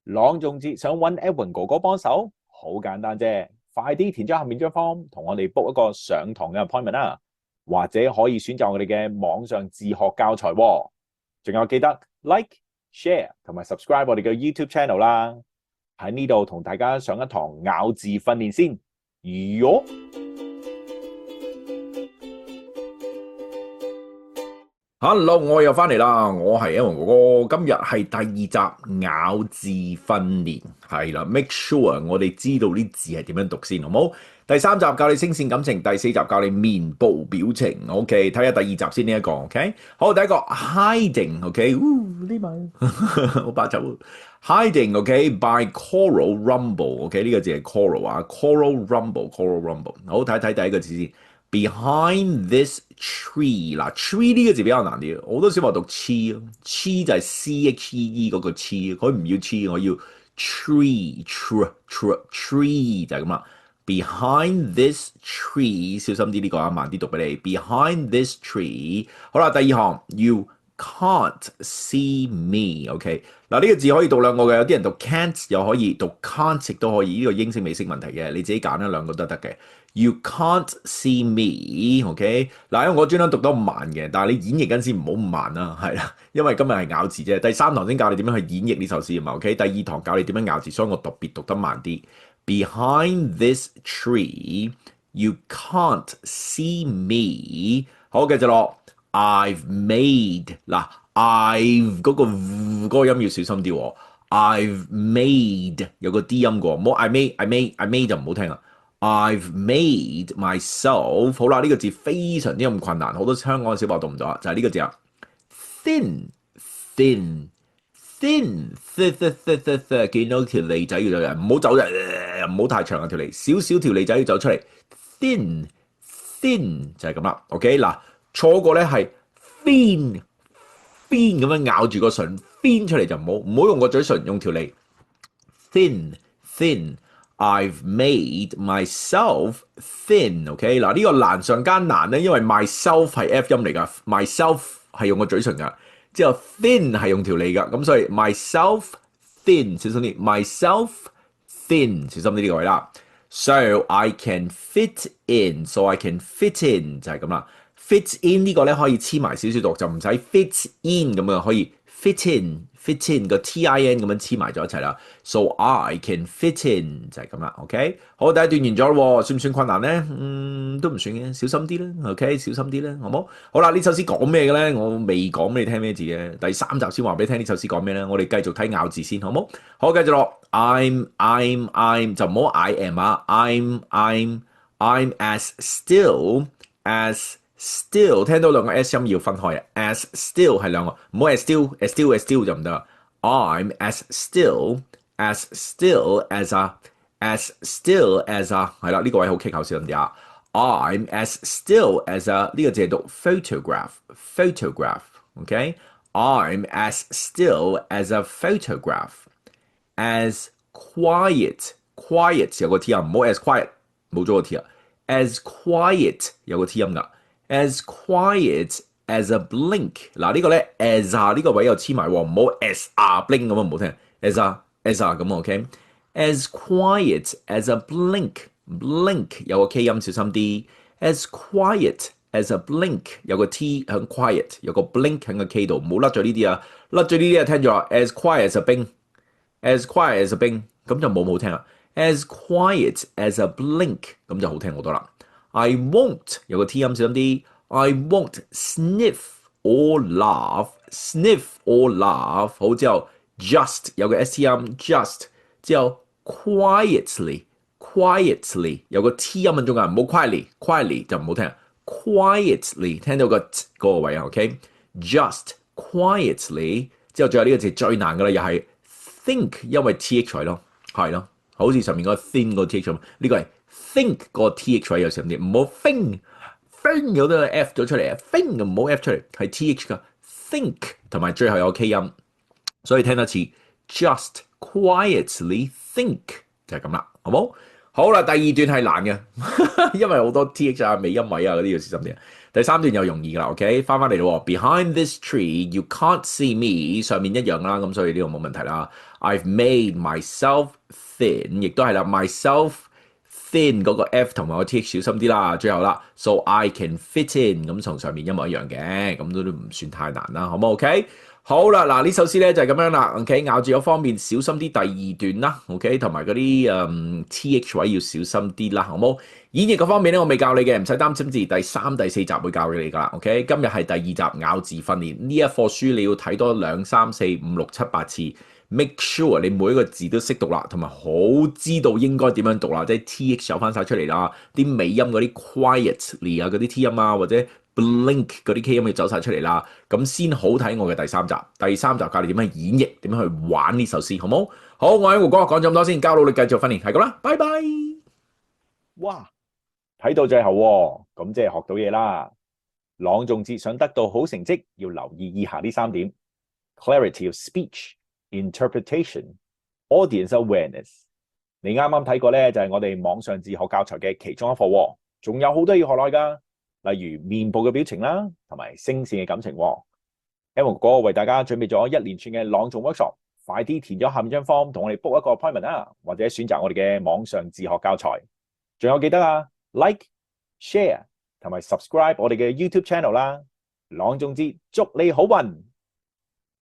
朗誦節想揾 Edwin 哥哥幫手，好簡單啫，快啲填咗下面張 form，同我哋 book 一個上堂嘅 appointment 啦，或者可以選擇我哋嘅網上自學教材喎。仲有記得 like、share 同埋 subscribe 我哋嘅 YouTube channel 啦。喺呢度同大家上一堂咬字訓練先。喲 Hello，我又翻嚟啦，我係 Aaron 哥哥，今日係第二集咬字訓練，係啦，make sure 我哋知道啲字係點樣讀先，好冇？第三集教你聲線感情，第四集教你面部表情，OK，睇下第二集先呢一個，OK，好，第一個 hiding，OK，呢埋好白醜，hiding，OK，by Coral Rumble，OK，呢個字係 coral 啊，Coral Rumble，Coral Rumble，好，睇第一個字先。Behind this tree 嗱，tree 呢個字比較難啲，好多小朋友讀 chi 就係 CHEE 嗰個 chi，佢唔要 chi，我要 tree 就係咁啦。Behind this tree，小心啲呢個啊，慢啲讀俾你。Behind this tree，好啦，第二行 You can't see me，OK，嗱呢個字可以讀兩個嘅，有啲人讀 can't 又可以讀 can't 亦都可以，呢個英式美式問題嘅，你自己揀啦，兩個都得嘅。You can't see me，OK？嗱，因為我專登讀得咁慢嘅，但係你演繹緊先唔好咁慢啦，係啦，因為今日係咬字啫。第三堂先教你點樣去演繹呢首詩啊嘛，OK？第二堂教你點樣咬字，所以我特別讀得慢啲。Behind this tree, you can't see me。好，繼續落。I've made 嗱，I've 嗰個音要小心啲喎。I've made 有個 D 音嘅喎，唔好 I made 就唔好聽啦。I've made myself 好啦，呢個字非常之咁困難，好多香港嘅小朋友讀唔到啊，就係呢個字啊，thin，見到條脷仔要走人，唔好走人，唔好太長啊條脷，少少條脷仔要走出嚟，thin 就係咁啦，OK 嗱，錯過咧係 thin 咁樣咬住個唇 thin 出嚟就唔好用個嘴唇，用條脷 thin。I've made myself thin，OK，嗱呢個難上加難咧，因為 myself 係 F 音嚟噶，myself 係用個嘴唇噶，之後 thin 係用條脷噶，咁所以 myself thin 小心啲，myself thin 小心啲呢個位啦。So I can fit in，so I can fit in 就係咁啦。fit in 呢個咧可以黐埋少少讀，就唔使 fit in 咁樣，可以 fit in 個 tin 咁樣黐埋咗一齊啦。So I can fit in 就係咁啦。OK， 好，第一段完咗咯，算唔算困難咧？都唔算嘅，小心啲啦。OK， 小心啲啦，好冇？好啦，呢首詩講咩嘅咧？我未講俾你聽咩字嘅，第三集先話俾你聽呢首詩講咩咧。我哋繼續睇咬字先，好冇？好，繼續落。I'm 就唔好 I am 啊。I'm as still 聽到兩個 S 音要分開啊。as still 係兩個，唔好 as still 就唔得。I'm as still as a 係啦，呢個位好棘口少啲啊。I'm as still as a 呢個字係讀 photograph，OK？I'm as still as a photograph，as quiet 有個 T 音，唔好 as quiet 冇咗個 T 啊。as quiet 有個 T 音噶。as quiet as a blink 嗱呢個咧 as 啊呢個位又黐埋喎，唔好 as a blink 咁啊唔好聽 as 啊咁 OK。as quiet as a blink 有個 K 音小心啲。as quiet as a blink 有個 T 響 quiet 有個 blink 喺個 K 度，唔好甩咗呢啲啊，甩咗呢啲啊聽住啊 as quiet as a 冰 as quiet as a 冰咁就冇好聽啦。as quiet as a blink 咁就好聽好多啦。I won't 有個 T 音小心啲。I won't sniff or laugh，好之後 just 有個 S T 音 just 之後 quietly 有個 T 音喺中間，唔好 quietly 就唔好聽。quietly 聽到個嗰個位啊 ，OK？just quietly 之後最後呢個字最難噶啦，又係 think， 因為 TH 位咯，係咯，好似上面嗰個 thin 個 TH 咁，呢個係 think 個 TH 位有少啲，唔好 think 有啲 F 咗出嚟啊 ，think 唔好 F 出嚟，係 TH 噶 think， 同埋最後有個 K 音，所以聽多次 just quietly think 就係咁啦，好冇？好啦，第二段係難嘅，因為好多 TH 啊、尾音位啊嗰啲要小心啲。第三段又容易噶啦，OK，翻嚟咯喎。Behind this tree, you can't see me，上面一樣啦，咁所以呢個冇問題啦。I've made myself thin，亦都係啦，myself thin 嗰個 F 同埋個 TH 小心啲啦。最後啦，so I can fit in，咁同上面一模一樣嘅，咁都唔算太難啦，好唔好 OK？好啦，嗱呢首詩咧就係咁樣啦，OK，咬字嗰方面小心啲第二段啦，OK，同埋嗰啲TH 位要小心啲啦，好冇？演繹嗰方面咧我未教你嘅，唔使擔心字，第三、第四集會教你噶啦，OK，今日係第二集咬字訓練，呢一課書你要睇多2、3、4、5、6、7、8次。Make sure 你每一個字都識讀啦，同埋好知道應該點樣讀啦，即係 TH 有翻晒出嚟啦，啲尾音嗰啲 quietly 啊嗰啲 T 音啊，或者 blink 嗰啲 K 音要走晒出嚟啦，咁先好睇我嘅第三集。第三集教你點樣演繹，點樣去玩呢首詩，好冇？好，我喺胡哥講咗咁多先，交努力繼續訓練，係咁啦，拜拜。哇！睇到最後喎，咁即係學到嘢啦。朗誦節想得到好成績，要留意以下呢3點 ：clarity of speech、interpretation、audience awareness。你啱啱睇過咧，就係我哋網上自學教材嘅其中一課喎，仲有好多要學耐㗎，例如面部嘅表情啦，同埋聲線嘅感情喎。Evan 哥哥為大家準備咗一連串嘅朗誦 workshop，快啲填咗下面張 form，同我哋 book 一個 appointment 啦，或者選擇我哋嘅網上自學教材。仲有記得啊！Like、share 同埋 subscribe 我哋嘅 YouTube channel 啦！朗誦節祝你好運！